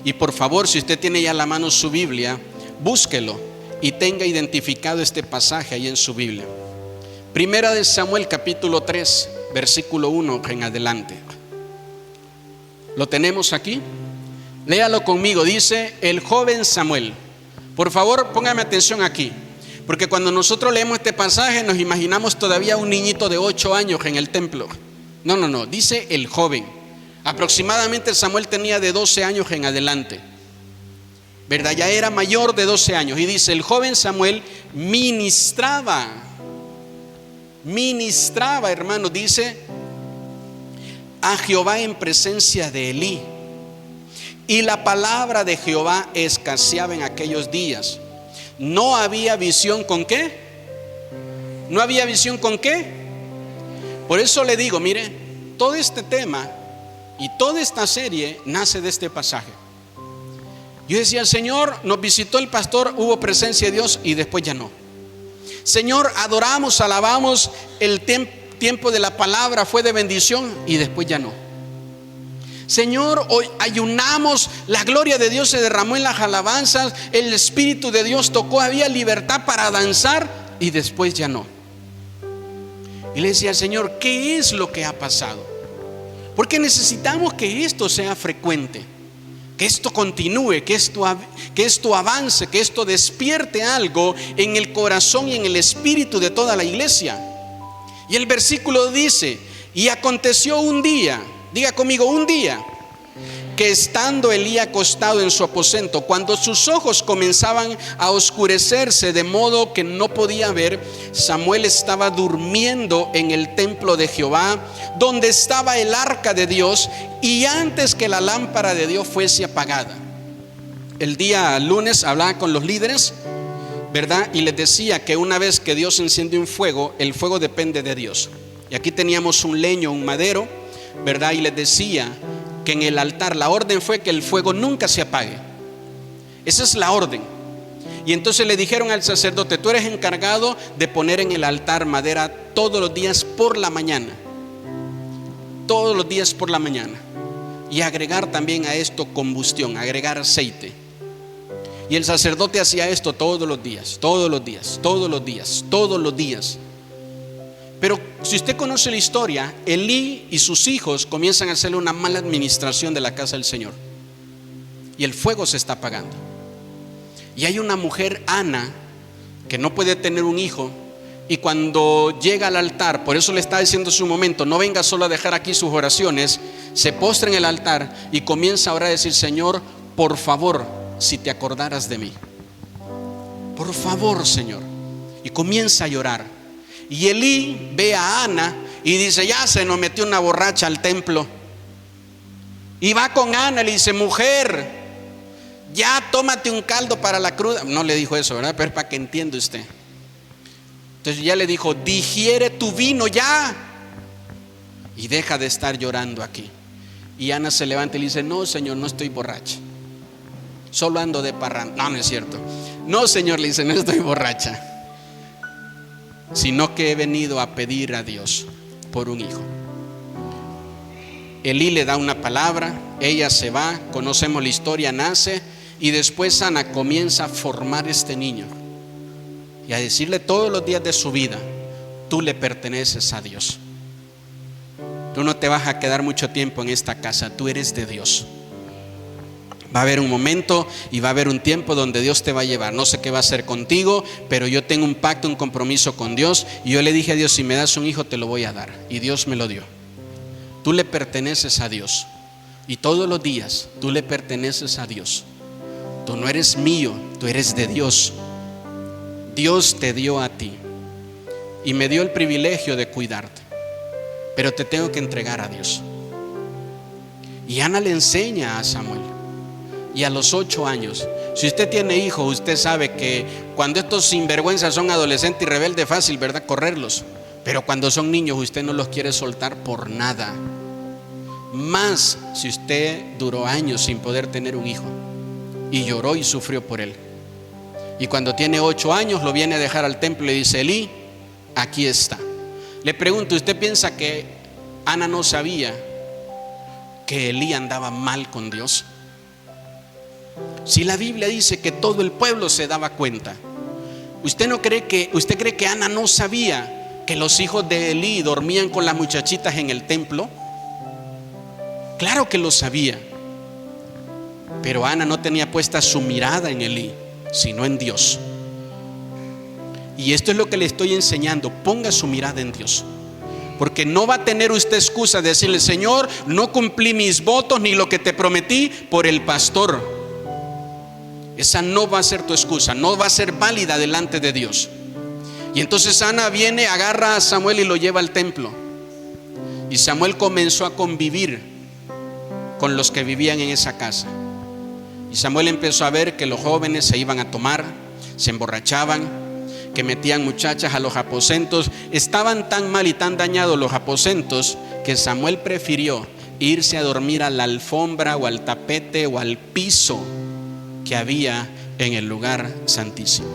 Y por favor, si usted tiene ya a la mano su Biblia, búsquelo y tenga identificado este pasaje ahí en su Biblia. Primera de Samuel capítulo 3, versículo 1 en adelante. ¿Lo tenemos aquí? Léalo conmigo. Dice el joven Samuel. Por favor, póngame atención aquí. Porque cuando nosotros leemos este pasaje nos imaginamos todavía un niñito de 8 años en el templo. No, dice el joven. Aproximadamente Samuel tenía de 12 años en adelante, ¿verdad? Ya era mayor de 12 años. Y dice, el joven Samuel ministraba, hermano, dice, a Jehová en presencia de Elí. Y la palabra de Jehová escaseaba en aquellos días. No había visión con qué. No había visión con qué. Por eso le digo, mire, todo este tema y toda esta serie nace de este pasaje. Yo decía, Señor, nos visitó el pastor, hubo presencia de Dios y después ya no. Señor, adoramos, alabamos, el tiempo de la palabra fue de bendición y después ya no. Señor, hoy ayunamos, la gloria de Dios se derramó en las alabanzas, el Espíritu de Dios tocó, había libertad para danzar y después ya no. Y le decía, Señor, ¿qué es lo que ha pasado? Porque necesitamos que esto sea frecuente, que esto continúe, que esto avance, que esto despierte algo en el corazón y en el espíritu de toda la iglesia. Y el versículo dice, y aconteció un día, diga conmigo, un día, que estando Elí acostado en su aposento, cuando sus ojos comenzaban a oscurecerse de modo que no podía ver, Samuel estaba durmiendo en el templo de Jehová, donde estaba el arca de Dios, y antes que la lámpara de Dios fuese apagada. el día lunes hablaba con los líderes, ¿verdad? Y les decía que una vez que Dios enciende un fuego, el fuego depende de Dios. Y aquí teníamos un leño, un madero, ¿verdad? Y les decía que en el altar la orden fue que el fuego nunca se apague. Esa es la orden. Y entonces le dijeron al sacerdote: tú eres encargado de poner en el altar madera todos los días por la mañana. Todos los días por la mañana. Y agregar también a esto combustión, agregar aceite. Y el sacerdote hacía esto todos los días, todos los días, todos los días, todos los días. Pero si usted conoce la historia, Elí y sus hijos comienzan a hacerle una mala administración de la casa del Señor. Y el fuego se está apagando. Y hay una mujer, Ana, que no puede tener un hijo. Y cuando llega al altar, por eso le está diciendo en su momento: no venga solo a dejar aquí sus oraciones. Se postra en el altar y comienza a orar, a decir: Señor, por favor, si te acordaras de mí, por favor, Señor. Y comienza a llorar. Y Elí ve a Ana y dice: ya se nos metió una borracha al templo. Y va con Ana y le dice: mujer, ya tómate un caldo para la cruda. No le dijo eso, ¿verdad? Pero es para que entienda usted. Entonces ya le dijo: digiere tu vino ya y deja de estar llorando aquí. Y Ana se levanta y le dice: no, Señor, no estoy borracha, solo ando de parranda. No, no es cierto. No, Señor, le dice, no estoy borracha, sino que he venido a pedir a Dios por un hijo. Elí le da una palabra, ella se va, conocemos la historia, nace. Y después Ana comienza a formar este niño y a decirle todos los días de su vida: tú le perteneces a Dios. Tú no te vas a quedar mucho tiempo en esta casa, tú eres de Dios. Va a haber un momento y va a haber un tiempo donde Dios te va a llevar. No sé qué va a hacer contigo, pero yo tengo un pacto, un compromiso con Dios. Y yo le dije a Dios: si me das un hijo te lo voy a dar. Y Dios me lo dio. Tú le perteneces a Dios. Y todos los días tú le perteneces a Dios. Tú no eres mío, tú eres de Dios. Dios te dio a ti y me dio el privilegio de cuidarte, pero te tengo que entregar a Dios. Y Ana le enseña a Samuel. Y a los 8 años, si usted tiene hijos, usted sabe que cuando estos sinvergüenzas son adolescentes y rebeldes, fácil, ¿verdad?, correrlos. Pero cuando son niños, usted no los quiere soltar por nada. Más si usted duró años sin poder tener un hijo y lloró y sufrió por él. Y cuando tiene 8 años lo viene a dejar al templo y le dice: Elí, aquí está. Le pregunto, ¿usted piensa que Ana no sabía que Elí andaba mal con Dios? Si la Biblia dice que todo el pueblo se daba cuenta, ¿usted cree que Ana no sabía que los hijos de Elí dormían con las muchachitas en el templo? Claro que lo sabía. Pero Ana no tenía puesta su mirada en Elí, sino en Dios. Y esto es lo que le estoy enseñando: ponga su mirada en Dios. Porque no va a tener usted excusa de decirle: Señor, no cumplí mis votos ni lo que te prometí por el pastor. Esa no va a ser tu excusa, no va a ser válida delante de Dios. Y entonces Ana viene, agarra a Samuel y lo lleva al templo. Y Samuel comenzó a convivir con los que vivían en esa casa. Y Samuel empezó a ver que los jóvenes se iban a tomar, se emborrachaban, que metían muchachas a los aposentos. Estaban tan mal y tan dañados los aposentos que Samuel prefirió irse a dormir a la alfombra o al tapete o al piso que había en el lugar santísimo.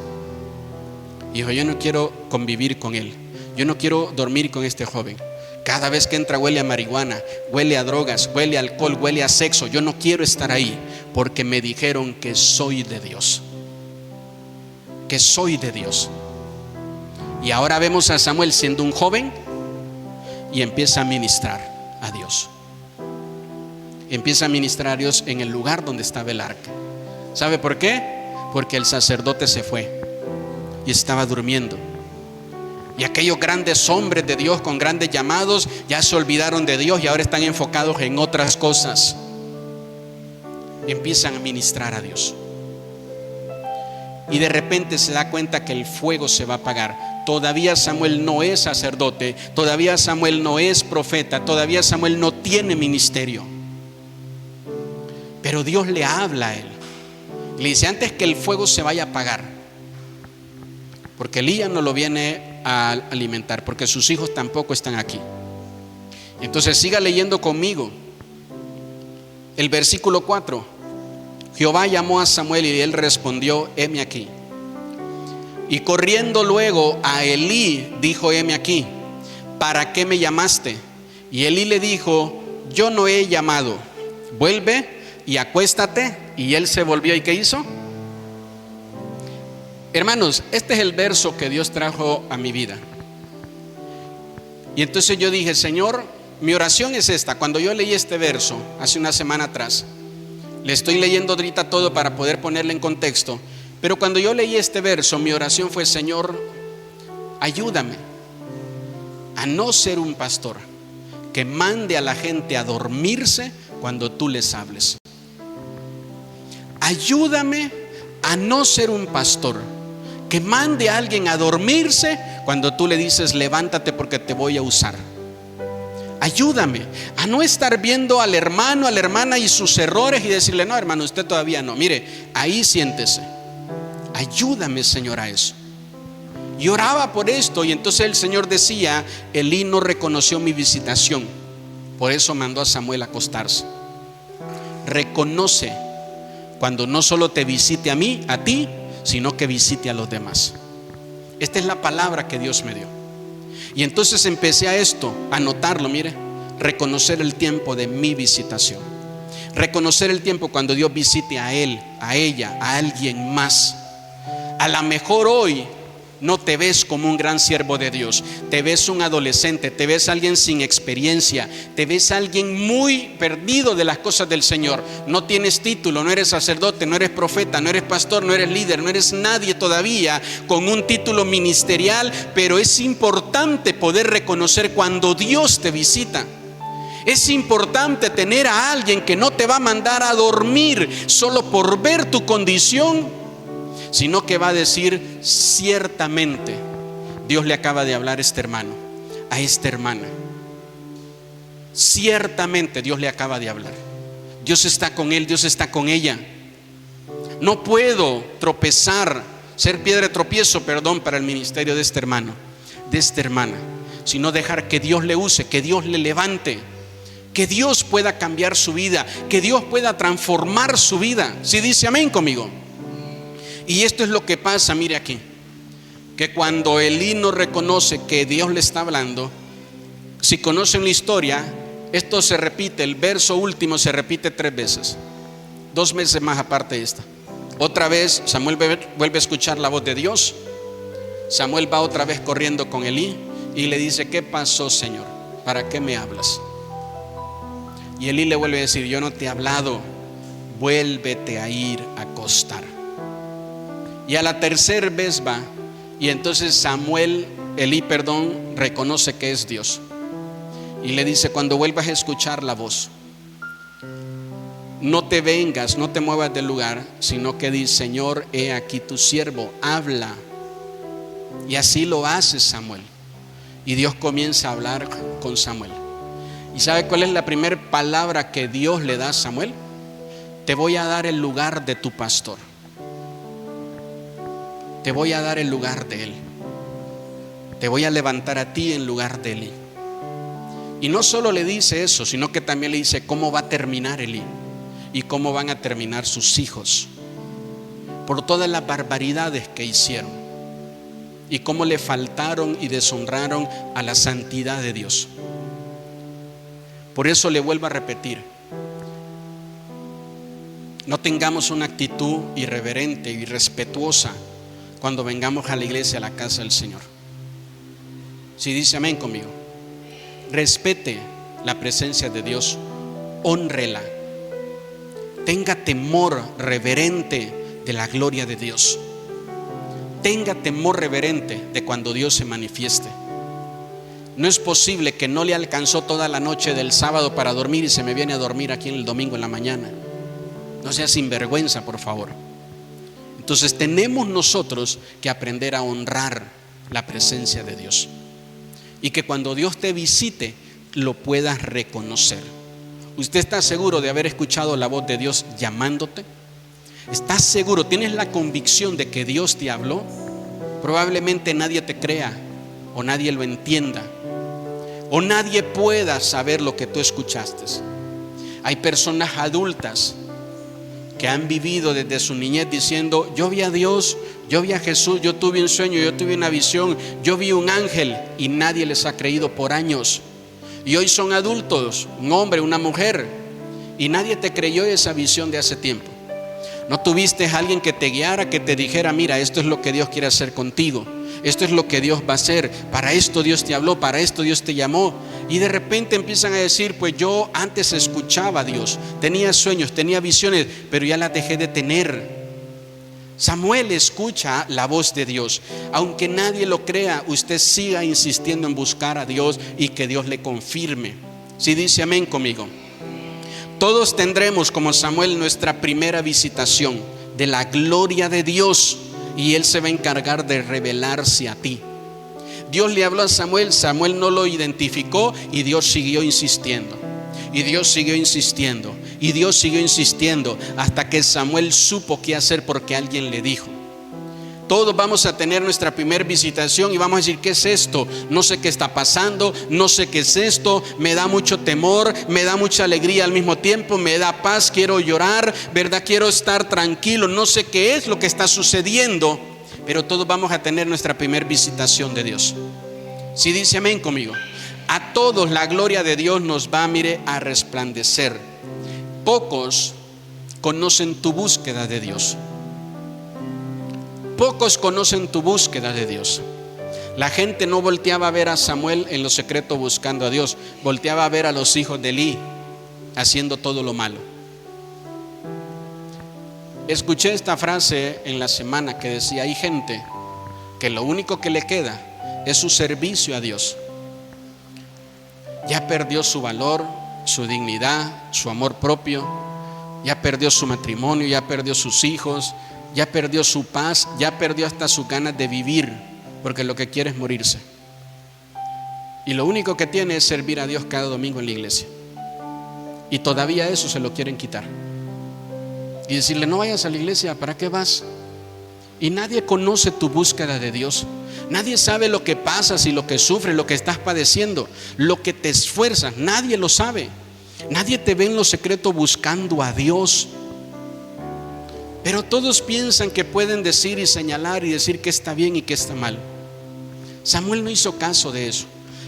Dijo: yo no quiero convivir con él, yo no quiero dormir con este joven. Cada vez que entra huele a marihuana, huele a drogas, huele a alcohol, huele a sexo. Yo no quiero estar ahí, porque me dijeron que soy de Dios, que soy de Dios. Y ahora vemos a Samuel siendo un joven y empieza a ministrar a Dios. Empieza a ministrar a Dios en el lugar donde estaba el arca. ¿Sabe por qué? Porque el sacerdote se fue y estaba durmiendo. Y aquellos grandes hombres de Dios con grandes llamados ya se olvidaron de Dios y ahora están enfocados en otras cosas. Y empiezan a ministrar a Dios. Y de repente se da cuenta que el fuego se va a apagar. Todavía Samuel no es sacerdote, todavía Samuel no es profeta, todavía Samuel no tiene ministerio. Pero Dios le habla a él Le dice: antes que el fuego se vaya a apagar, porque Elías no lo viene a alimentar, porque sus hijos tampoco están aquí. Entonces siga leyendo conmigo el versículo 4. Jehová llamó a Samuel y él respondió: heme aquí. Y corriendo luego a Elí dijo: heme aquí, ¿para qué me llamaste? Y Elí le dijo: yo no he llamado, vuelve y acuéstate. Y él se volvió, ¿y qué hizo? Hermanos, este es el verso que Dios trajo a mi vida. Y entonces yo dije: Señor, mi oración es esta. Cuando yo leí este verso hace una semana atrás, le estoy leyendo ahorita todo para poder ponerle en contexto, pero cuando yo leí este verso, mi oración fue: Señor, ayúdame a no ser un pastor que mande a la gente a dormirse cuando tú les hables. Ayúdame a no ser un pastor que mande a alguien a dormirse cuando tú le dices: levántate porque te voy a usar. Ayúdame a no estar viendo al hermano, a la hermana y sus errores y decirle: no, hermano, usted todavía no, mire, ahí siéntese. Ayúdame, Señor, a eso. Y oraba por esto, y entonces el Señor decía: Elí no reconoció mi visitación, por eso mandó a Samuel a acostarse. Reconoce cuando no solo te visite a ti, sino que visite a los demás. Esta es la palabra que Dios me dio. Y entonces empecé a esto, a notarlo, mire, reconocer el tiempo de mi visitación. Reconocer el tiempo cuando Dios visite a él, a ella, a alguien más. A lo mejor hoy no te ves como un gran siervo de Dios, te ves un adolescente, te ves alguien sin experiencia, te ves alguien muy perdido de las cosas del Señor. No tienes título, no eres sacerdote, no eres profeta, no eres pastor, no eres líder, no eres nadie todavía con un título ministerial, pero es importante poder reconocer cuando Dios te visita. Es importante tener a alguien que no te va a mandar a dormir solo por ver tu condición, sino que va a decir: ciertamente Dios le acaba de hablar a este hermano, a esta hermana. Ciertamente Dios le acaba de hablar. Dios está con él, Dios está con ella. No puedo tropezar, ser piedra de tropiezo, para el ministerio de este hermano, de esta hermana, sino dejar que Dios le use, que Dios le levante, que Dios pueda cambiar su vida, que Dios pueda transformar su vida. Si dice amén conmigo. Y esto es lo que pasa, mire aquí, que cuando Elí no reconoce que Dios le está hablando, si conocen la historia, esto se repite, el verso último se repite 3 veces, 2 veces más aparte de esta. Otra vez Samuel vuelve a escuchar la voz de Dios. Samuel va otra vez corriendo con Elí y le dice: ¿qué pasó, Señor? ¿Para qué me hablas? Y Elí le vuelve a decir: yo no te he hablado, vuélvete a ir a acostar. Y a la tercera vez va, y entonces Elí reconoce que es Dios. Y le dice: cuando vuelvas a escuchar la voz, no te vengas, no te muevas del lugar, sino que di: Señor, he aquí tu siervo, habla. Y así lo hace Samuel. Y Dios comienza a hablar con Samuel. ¿Y sabe cuál es la primera palabra que Dios le da a Samuel? Te voy a dar el lugar de tu pastor. Te voy a dar el lugar de él. Te voy a levantar a ti en lugar de Elí. Y no solo le dice eso, sino que también le dice cómo va a terminar Elí y cómo van a terminar sus hijos, por todas las barbaridades que hicieron y cómo le faltaron y deshonraron a la santidad de Dios. Por eso le vuelvo a repetir: no tengamos una actitud irreverente y irrespetuosa cuando vengamos a la iglesia, a la casa del Señor. Si dice amén conmigo, respete la presencia de Dios, hónrela, tenga temor reverente de la gloria de Dios, tenga temor reverente de cuando Dios se manifieste. No es posible que no le alcanzó toda la noche del sábado para dormir y se me viene a dormir aquí en el domingo en la mañana. No sea sinvergüenza, por favor. Entonces tenemos nosotros que aprender a honrar la presencia de Dios, y que cuando Dios te visite lo puedas reconocer. ¿Usted está seguro de haber escuchado la voz de Dios llamándote? ¿Estás seguro? ¿Tienes la convicción de que Dios te habló? Probablemente nadie te crea, o nadie lo entienda, o nadie pueda saber lo que tú escuchaste. Hay personas adultas que han vivido desde su niñez diciendo: yo vi a Dios, yo vi a Jesús, yo tuve un sueño, yo tuve una visión, yo vi un ángel, y nadie les ha creído por años. Y hoy son adultos, un hombre, una mujer, y nadie te creyó esa visión de hace tiempo. No tuviste a alguien que te guiara, que te dijera: mira, esto es lo que Dios quiere hacer contigo, esto es lo que Dios va a hacer, para esto Dios te habló, para esto Dios te llamó. Y de repente empiezan a decir: pues yo antes escuchaba a Dios, tenía sueños, tenía visiones, pero ya las dejé de tener. Samuel escucha la voz de Dios. Aunque nadie lo crea, usted siga insistiendo en buscar a Dios y que Dios le confirme. Si dice amén conmigo. Todos tendremos, como Samuel, nuestra primera visitación de la gloria de Dios, y Él se va a encargar de revelarse a ti. Dios le habló a Samuel, Samuel no lo identificó, y Dios siguió insistiendo. Y Dios siguió insistiendo. Y Dios siguió insistiendo hasta que Samuel supo qué hacer porque alguien le dijo. Todos vamos a tener nuestra primera visitación y vamos a decir: ¿qué es esto? No sé qué está pasando, no sé qué es esto, me da mucho temor, me da mucha alegría al mismo tiempo, me da paz, quiero llorar, ¿verdad? Quiero estar tranquilo, no sé qué es lo que está sucediendo, pero todos vamos a tener nuestra primera visitación de Dios. Si dice amén conmigo. A todos la gloria de Dios nos va, mire, a resplandecer. Pocos conocen tu búsqueda de Dios. Pocos conocen tu búsqueda de Dios. La gente no volteaba a ver a Samuel en lo secreto buscando a Dios, volteaba a ver a los hijos de Elí haciendo todo lo malo. Escuché esta frase en la semana que decía: hay gente que lo único que le queda es su servicio a Dios. Ya perdió su valor, su dignidad, su amor propio, ya perdió su matrimonio, ya perdió sus hijos, ya perdió su paz, ya perdió hasta sus ganas de vivir, porque lo que quiere es morirse. Y lo único que tiene es servir a Dios cada domingo en la iglesia. Y todavía eso se lo quieren quitar. Y decirle: no vayas a la iglesia, ¿para qué vas? Y nadie conoce tu búsqueda de Dios. Nadie sabe lo que pasas y lo que sufres, lo que estás padeciendo, lo que te esfuerzas. Nadie lo sabe. Nadie te ve en lo secreto buscando a Dios. Pero todos piensan que pueden decir y señalar y decir que está bien y que está mal. Samuel no hizo caso de eso.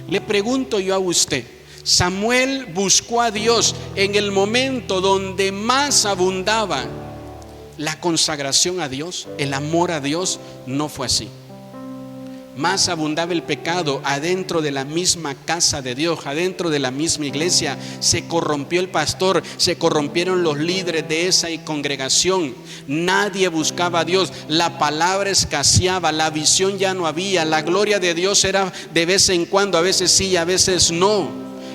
Le pregunto yo a usted: Samuel buscó a Dios en el momento donde más abundaba la consagración a Dios, el amor a Dios. No fue así. Más abundaba el pecado adentro de la misma casa de Dios, adentro de la misma iglesia. Se corrompió el pastor, se corrompieron los líderes de esa congregación. Nadie buscaba a Dios, la palabra escaseaba, la visión ya no había, la gloria de Dios era de vez en cuando, a veces sí, a veces no.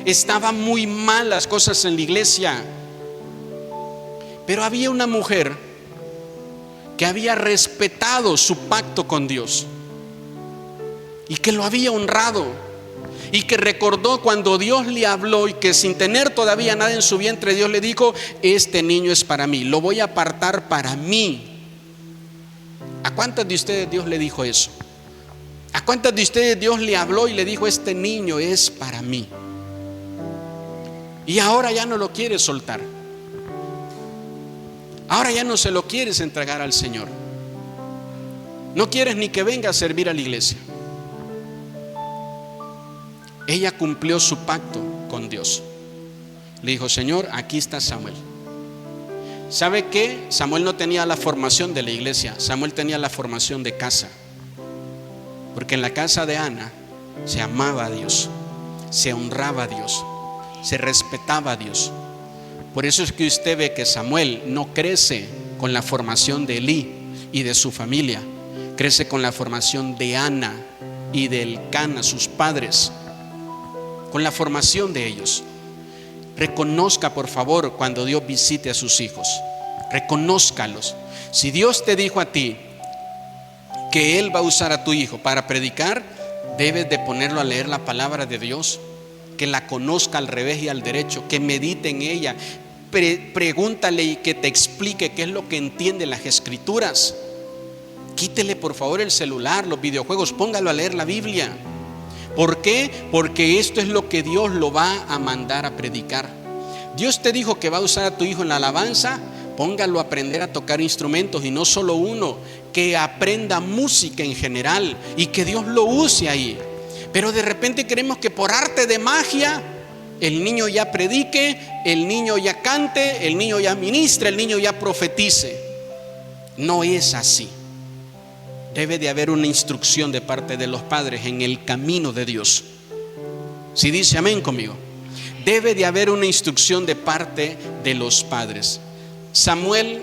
Estaban muy mal las cosas en la iglesia. Pero había una mujer que había respetado su pacto con Dios y que lo había honrado, y que recordó cuando Dios le habló, y que sin tener todavía nada en su vientre, Dios le dijo: este niño es para mí, lo voy a apartar para mí. ¿A cuántas de ustedes Dios le dijo eso? ¿A cuántas de ustedes Dios le habló y le dijo: este niño es para mí? Y ahora ya no lo quieres soltar. Ahora ya no se lo quieres entregar al Señor. No quieres ni que venga a servir a la iglesia. Ella cumplió su pacto con Dios. Le dijo: Señor, aquí está Samuel. ¿Sabe qué? Samuel no tenía la formación de la iglesia. Samuel tenía la formación de casa. Porque en la casa de Ana se amaba a Dios, se honraba a Dios, se respetaba a Dios. Por eso es que usted ve que Samuel no crece con la formación de Elí y de su familia. Crece con la formación de Ana y de Elcana, sus padres, con la formación de ellos. Reconozca, por favor, cuando Dios visite a sus hijos. Reconózcalos. Si Dios te dijo a ti que Él va a usar a tu hijo para predicar, debes de ponerlo a leer la palabra de Dios, que la conozca al revés y al derecho, que medite en ella. pregúntale y que te explique qué es lo que entiende las escrituras. Quítele por favor el celular, los videojuegos, póngalo a leer la Biblia. ¿Por qué? Porque esto es lo que Dios lo va a mandar a predicar. Dios te dijo que va a usar a tu hijo en la alabanza. Póngalo a aprender a tocar instrumentos, y no solo uno, que aprenda música en general y que Dios lo use ahí. Pero de repente queremos que por arte de magia el niño ya predique, el niño ya cante, el niño ya ministre, el niño ya profetice. No es así. Debe de haber una instrucción de parte de los padres en el camino de Dios. Si dice amén conmigo. Debe de haber una instrucción de parte de los padres. Samuel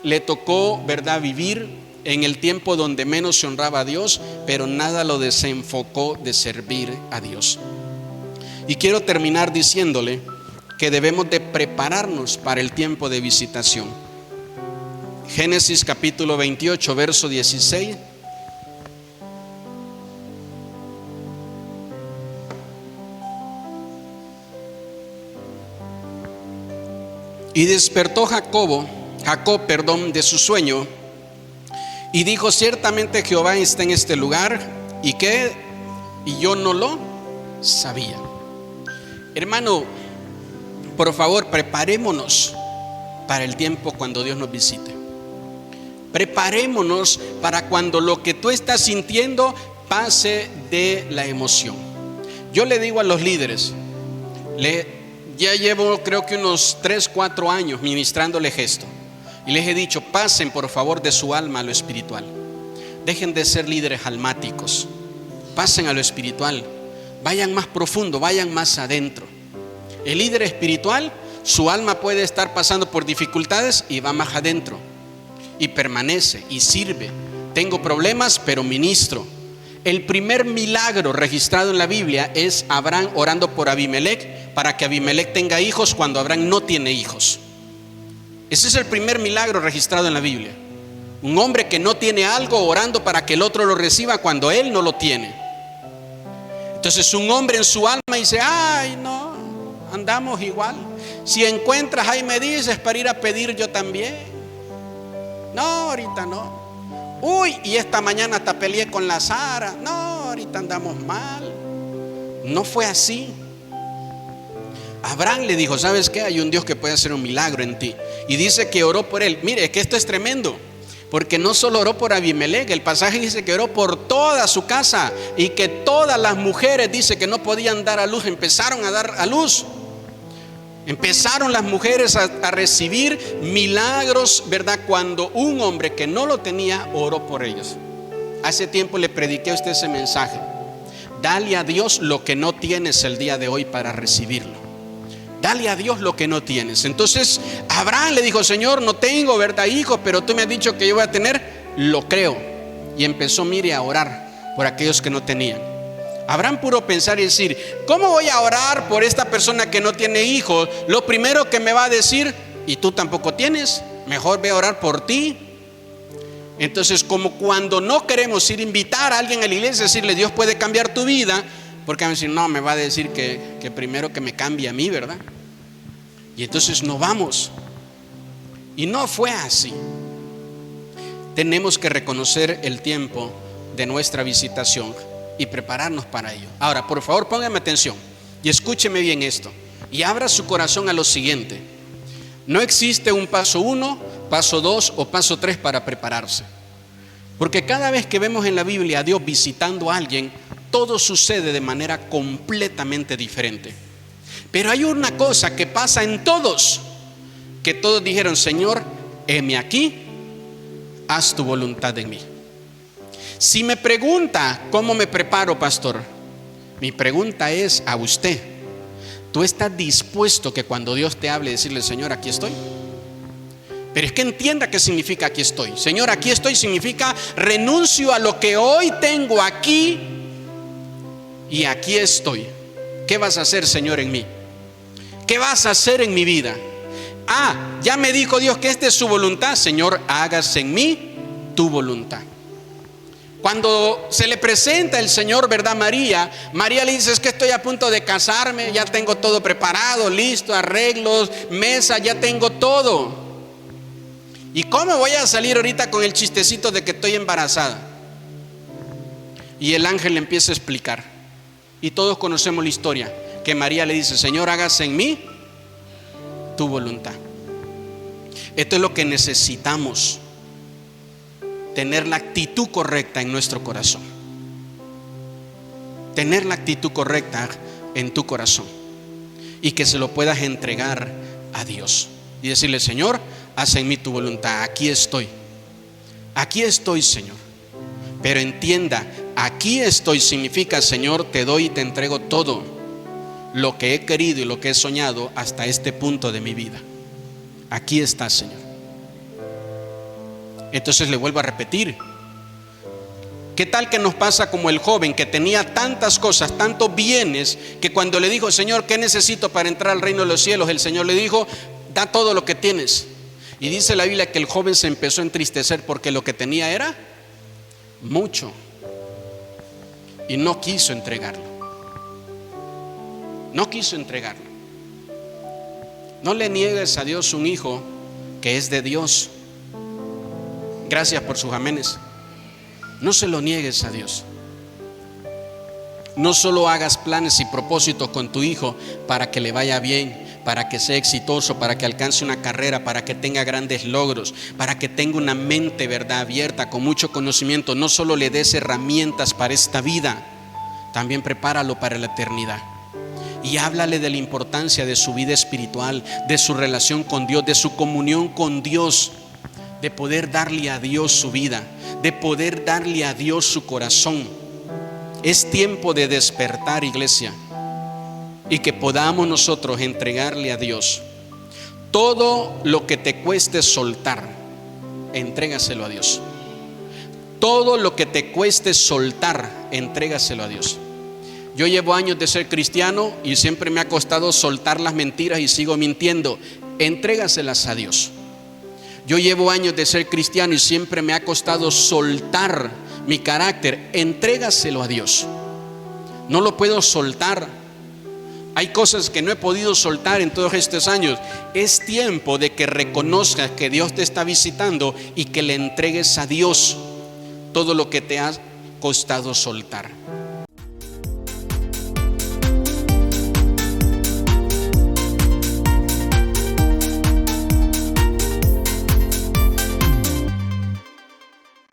le tocó, ¿verdad?, vivir en el tiempo donde menos se honraba a Dios, pero nada lo desenfocó de servir a Dios. Y quiero terminar diciéndole que debemos de prepararnos para el tiempo de visitación. Génesis capítulo 28, verso 16. Y despertó Jacob, de su sueño, y dijo: ciertamente Jehová está en este lugar, y yo no lo sabía. Hermano, por favor, preparémonos para el tiempo cuando Dios nos visite. Preparémonos para cuando lo que tú estás sintiendo pase de la emoción. Yo le digo a los líderes, ya llevo creo que unos 3-4 años ministrándoles esto, y les he dicho: pasen por favor de su alma a lo espiritual. Dejen de ser líderes almáticos, pasen a lo espiritual, vayan más profundo, vayan más adentro. El líder espiritual, su alma puede estar pasando por dificultades y va más adentro y permanece y sirve. Tengo problemas, pero ministro. El primer milagro registrado en la Biblia es Abraham orando por Abimelec para que Abimelec tenga hijos cuando Abraham no tiene hijos. Ese es el primer milagro registrado en la Biblia. Un hombre que no tiene algo orando para que el otro lo reciba cuando él no lo tiene. Entonces un hombre en su alma dice: ay, no, andamos igual. Si encuentras, ahí me dices para ir a pedir yo también. No, ahorita no. Uy, y esta mañana hasta peleé con la Sara. No, ahorita andamos mal. No fue así. Abraham le dijo: ¿sabes qué? Hay un Dios que puede hacer un milagro en ti. Y dice que oró por él. Mire, que esto es tremendo, porque no solo oró por Abimelec. El pasaje dice que oró por toda su casa, y que todas las mujeres, dice, que no podían dar a luz, empezaron a dar a luz. Empezaron las mujeres a recibir milagros, ¿verdad? Cuando un hombre que no lo tenía oró por ellos. Hace tiempo le prediqué a usted ese mensaje: dale a Dios lo que no tienes el día de hoy para recibirlo. Dale a Dios lo que no tienes. Entonces Abraham le dijo: Señor, no tengo, ¿verdad, hijo? Pero tú me has dicho que yo voy a tener. Lo creo. Y empezó, mire, a orar por aquellos que no tenían. Abraham pudo pensar y decir: ¿cómo voy a orar por esta persona que no tiene hijos? Lo primero que me va a decir: y tú tampoco tienes, mejor ve a orar por ti. Entonces, como cuando no queremos ir a invitar a alguien a la iglesia, decirle: Dios puede cambiar tu vida, porque van a decir: no, me va a decir que primero que me cambie a mí, ¿verdad? Y entonces no vamos. Y no fue así. Tenemos que reconocer el tiempo de nuestra visitación y prepararnos para ello. Ahora, por favor, póngame atención y escúcheme bien esto, y abra su corazón a lo siguiente: no existe un paso 1, paso 2 o paso 3 para prepararse, porque cada vez que vemos en la Biblia a Dios visitando a alguien, todo sucede de manera completamente diferente. Pero hay una cosa que pasa en todos, que todos dijeron: Señor, heme aquí, haz tu voluntad en mí. Si me pregunta cómo me preparo, pastor, mi pregunta es a usted: ¿tú estás dispuesto que cuando Dios te hable decirle: Señor, aquí estoy? Pero es que entienda qué significa aquí estoy. Señor, aquí estoy significa renuncio a lo que hoy tengo aquí y aquí estoy. ¿Qué vas a hacer, Señor, en mí? ¿Qué vas a hacer en mi vida? Ya me dijo Dios que esta es su voluntad. Señor, hágase en mí tu voluntad. Cuando se le presenta el Señor, ¿verdad? María le dice: es que estoy a punto de casarme, ya tengo todo preparado, listo, arreglos, mesa, ya tengo todo. ¿Y cómo voy a salir ahorita con el chistecito de que estoy embarazada? Y el ángel le empieza a explicar. Y todos conocemos la historia, que María le dice: Señor, hágase en mí tu voluntad. Esto es lo que necesitamos: tener la actitud correcta en nuestro corazón. Tener la actitud correcta en tu corazón y que se lo puedas entregar a Dios y decirle: Señor, haz en mí tu voluntad. Aquí estoy, Señor. Pero entienda, aquí estoy significa: Señor, te doy y te entrego todo lo que he querido y lo que he soñado hasta este punto de mi vida. Aquí está, Señor. Entonces le vuelvo a repetir: ¿qué tal que nos pasa como el joven que tenía tantas cosas, tantos bienes, que cuando le dijo: Señor, ¿qué necesito para entrar al reino de los cielos? El Señor le dijo: da todo lo que tienes. Y dice la Biblia que el joven se empezó a entristecer porque lo que tenía era mucho y no quiso entregarlo. No quiso entregarlo. No le niegues a Dios un hijo que es de Dios. Gracias por sus amenes. No se lo niegues a Dios. No solo hagas planes y propósitos con tu hijo para que le vaya bien, para que sea exitoso, para que alcance una carrera, para que tenga grandes logros, para que tenga una mente, ¿verdad?, abierta, con mucho conocimiento. No solo le des herramientas para esta vida, también prepáralo para la eternidad. Y háblale de la importancia de su vida espiritual, de su relación con Dios, de su comunión con Dios, de poder darle a Dios su vida, de poder darle a Dios su corazón. Es tiempo de despertar, iglesia, y que podamos nosotros entregarle a Dios todo lo que te cueste soltar. Entrégaselo a Dios. Todo lo que te cueste soltar, entrégaselo a Dios. Yo llevo años de ser cristiano y siempre me ha costado soltar las mentiras y sigo mintiendo. Entrégaselas a Dios. Yo llevo años de ser cristiano y siempre me ha costado soltar mi carácter. Entrégaselo a Dios. No lo puedo soltar. Hay cosas que no he podido soltar en todos estos años. Es tiempo de que reconozcas que Dios te está visitando y que le entregues a Dios todo lo que te ha costado soltar.